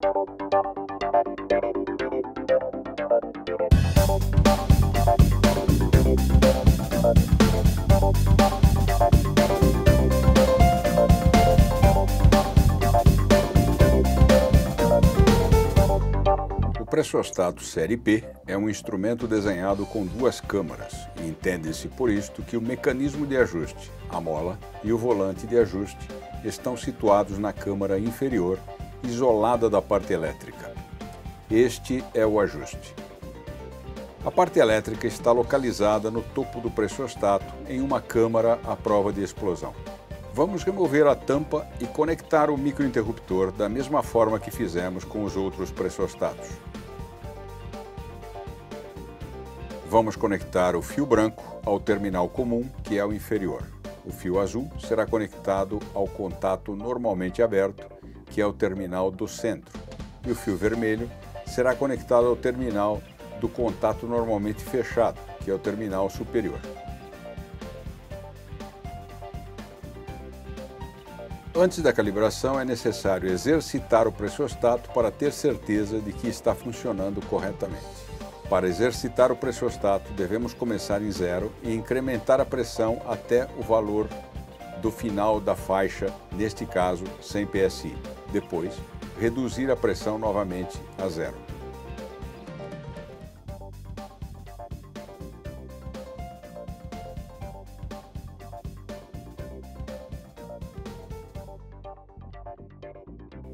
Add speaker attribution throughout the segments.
Speaker 1: O pressostato série P é um instrumento desenhado com duas câmaras e entende-se por isto que o mecanismo de ajuste, a mola e o volante de ajuste estão situados na câmara inferior, isolada da parte elétrica. Este é o ajuste. A parte elétrica está localizada no topo do pressostato em uma câmara à prova de explosão. Vamos remover a tampa e conectar o microinterruptor da mesma forma que fizemos com os outros pressostatos. Vamos conectar o fio branco ao terminal comum, que é o inferior. O fio azul será conectado ao contato normalmente aberto, que é o terminal do centro. E o fio vermelho será conectado ao terminal do contato normalmente fechado, que é o terminal superior. Antes da calibração, é necessário exercitar o pressostato para ter certeza de que está funcionando corretamente. Para exercitar o pressostato, devemos começar em 0 e incrementar a pressão até o valor do final da faixa, neste caso 100 psi. Depois, reduzir a pressão novamente a 0.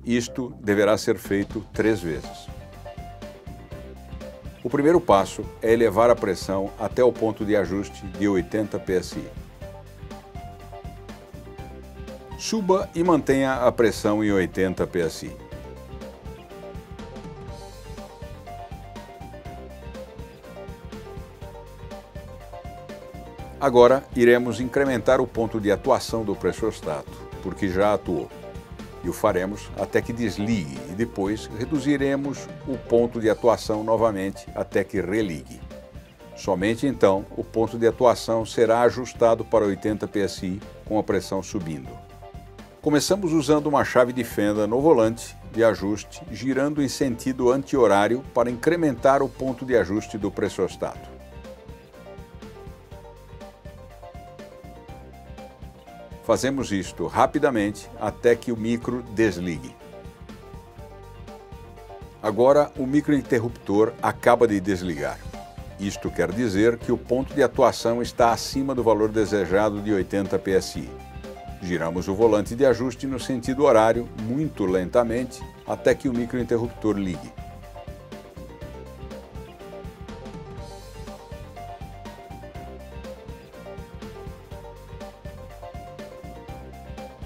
Speaker 1: Isto deverá ser feito 3 vezes. O primeiro passo é elevar a pressão até o ponto de ajuste de 80 psi. Suba e mantenha a pressão em 80 psi. Agora iremos incrementar o ponto de atuação do pressostato, porque já atuou. E o faremos até que desligue e depois reduziremos o ponto de atuação novamente até que religue. Somente então o ponto de atuação será ajustado para 80 psi com a pressão subindo. Começamos usando uma chave de fenda no volante de ajuste, girando em sentido anti-horário para incrementar o ponto de ajuste do pressostato. Fazemos isto rapidamente até que o micro desligue. Agora o microinterruptor acaba de desligar. Isto quer dizer que o ponto de atuação está acima do valor desejado de 80 psi. Giramos o volante de ajuste no sentido horário muito lentamente até que o microinterruptor ligue.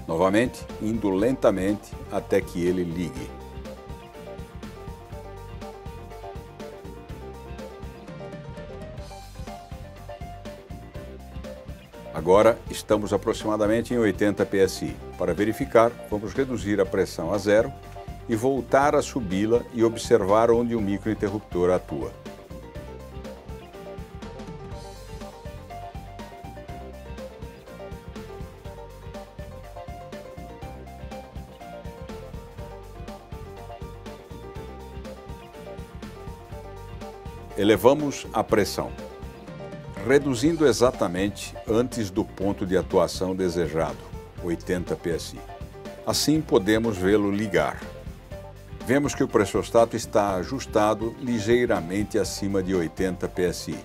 Speaker 1: Novamente, indo lentamente até que ele ligue. Agora estamos aproximadamente em 80 psi. Para verificar, vamos reduzir a pressão a 0 e voltar a subi-la e observar onde o microinterruptor atua. Elevamos a pressão, reduzindo exatamente antes do ponto de atuação desejado, 80 psi. Assim podemos vê-lo ligar. Vemos que o pressostato está ajustado ligeiramente acima de 80 psi.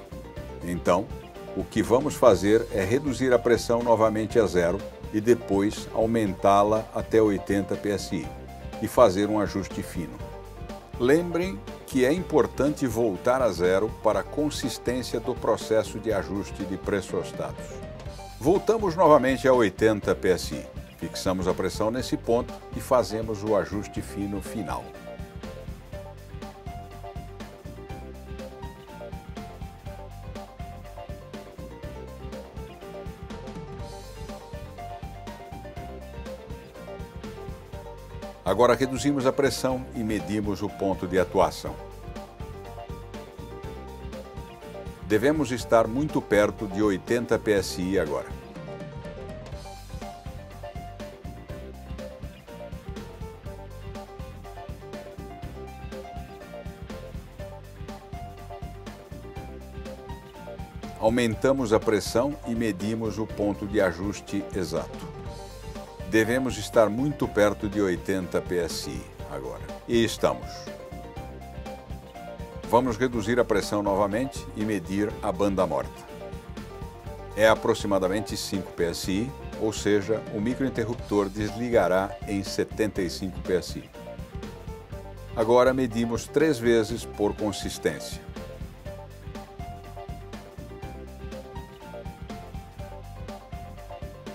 Speaker 1: Então, o que vamos fazer é reduzir a pressão novamente a 0 e depois aumentá-la até 80 psi e fazer um ajuste fino. Lembrem que é importante voltar a 0 para a consistência do processo de ajuste de pressostatos. Voltamos novamente a 80 psi. Fixamos a pressão nesse ponto e fazemos o ajuste fino final. Agora reduzimos a pressão e medimos o ponto de atuação. Devemos estar muito perto de 80 psi agora. Aumentamos a pressão e medimos o ponto de ajuste exato. Devemos estar muito perto de 80 psi agora. E estamos. Vamos reduzir a pressão novamente e medir a banda morta. É aproximadamente 5 psi, ou seja, o microinterruptor desligará em 75 psi. Agora medimos 3 vezes por consistência.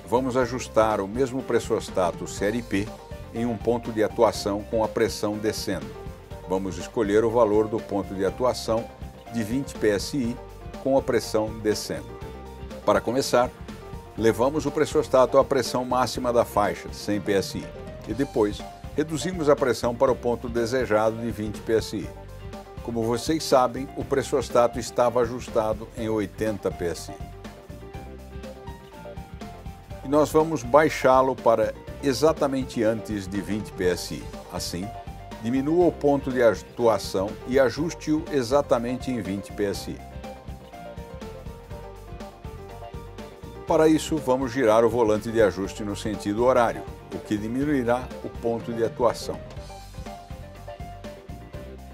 Speaker 1: Vamos ajustar o mesmo pressostato série P em um ponto de atuação com a pressão descendo. Vamos escolher o valor do ponto de atuação de 20 psi com a pressão descendo. Para começar, levamos o pressostato à pressão máxima da faixa, 100 psi, e depois reduzimos a pressão para o ponto desejado de 20 psi. Como vocês sabem, o pressostato estava ajustado em 80 psi. E nós vamos baixá-lo para exatamente antes de 20 psi. Assim, diminua o ponto de atuação e ajuste-o exatamente em 20 psi. Para isso, vamos girar o volante de ajuste no sentido horário, o que diminuirá o ponto de atuação.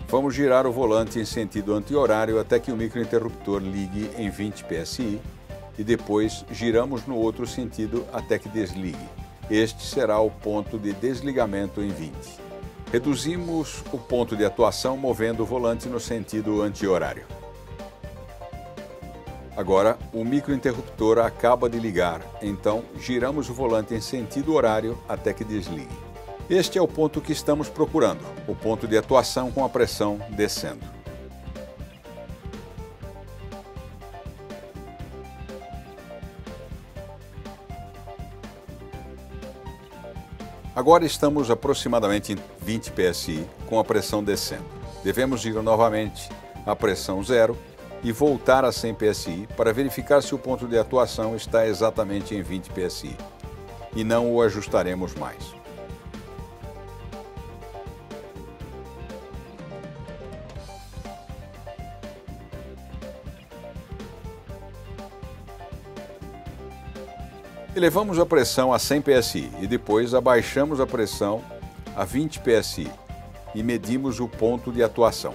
Speaker 1: Vamos girar o volante em sentido anti-horário até que o microinterruptor ligue em 20 psi e depois giramos no outro sentido até que desligue. Este será o ponto de desligamento em 20. Reduzimos o ponto de atuação movendo o volante no sentido anti-horário. Agora, o microinterruptor acaba de ligar, então giramos o volante em sentido horário até que desligue. Este é o ponto que estamos procurando, o ponto de atuação com a pressão descendo. Agora estamos aproximadamente em 20 psi com a pressão descendo. Devemos ir novamente à pressão zero e voltar a 100 psi para verificar se o ponto de atuação está exatamente em 20 psi e não o ajustaremos mais. Elevamos a pressão a 100 psi e depois abaixamos a pressão a 20 psi e medimos o ponto de atuação.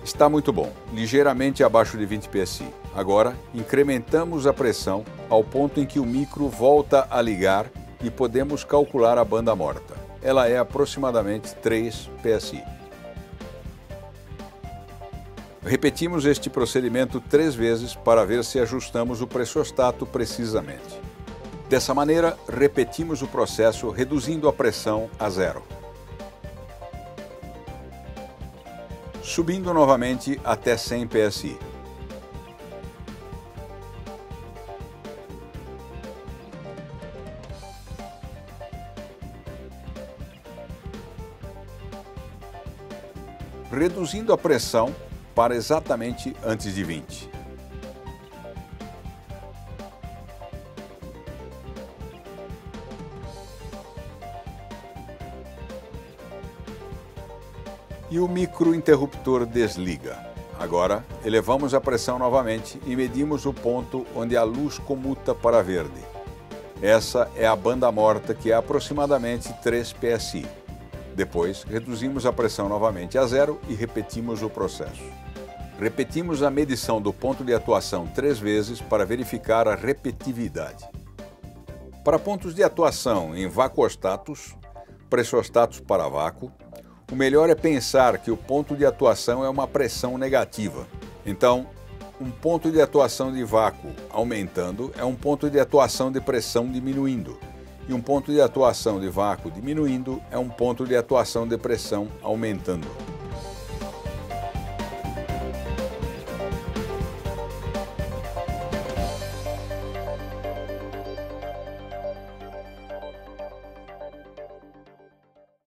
Speaker 1: Está muito bom, ligeiramente abaixo de 20 psi. Agora, incrementamos a pressão ao ponto em que o micro volta a ligar e podemos calcular a banda morta. Ela é aproximadamente 3 psi. Repetimos este procedimento 3 vezes para ver se ajustamos o pressostato precisamente. Dessa maneira, repetimos o processo reduzindo a pressão a zero. Subindo novamente até 100 psi. Reduzindo a pressão para exatamente antes de 20. E o microinterruptor desliga. Agora, elevamos a pressão novamente e medimos o ponto onde a luz comuta para verde. Essa é a banda morta, que é aproximadamente 3 psi. Depois, reduzimos a pressão novamente a zero e repetimos o processo. Repetimos a medição do ponto de atuação 3 vezes para verificar a repetitividade. Para pontos de atuação em vacuostatos, pressostatos para vácuo, o melhor é pensar que o ponto de atuação é uma pressão negativa. Então, um ponto de atuação de vácuo aumentando é um ponto de atuação de pressão diminuindo. E um ponto de atuação de vácuo diminuindo é um ponto de atuação de pressão aumentando.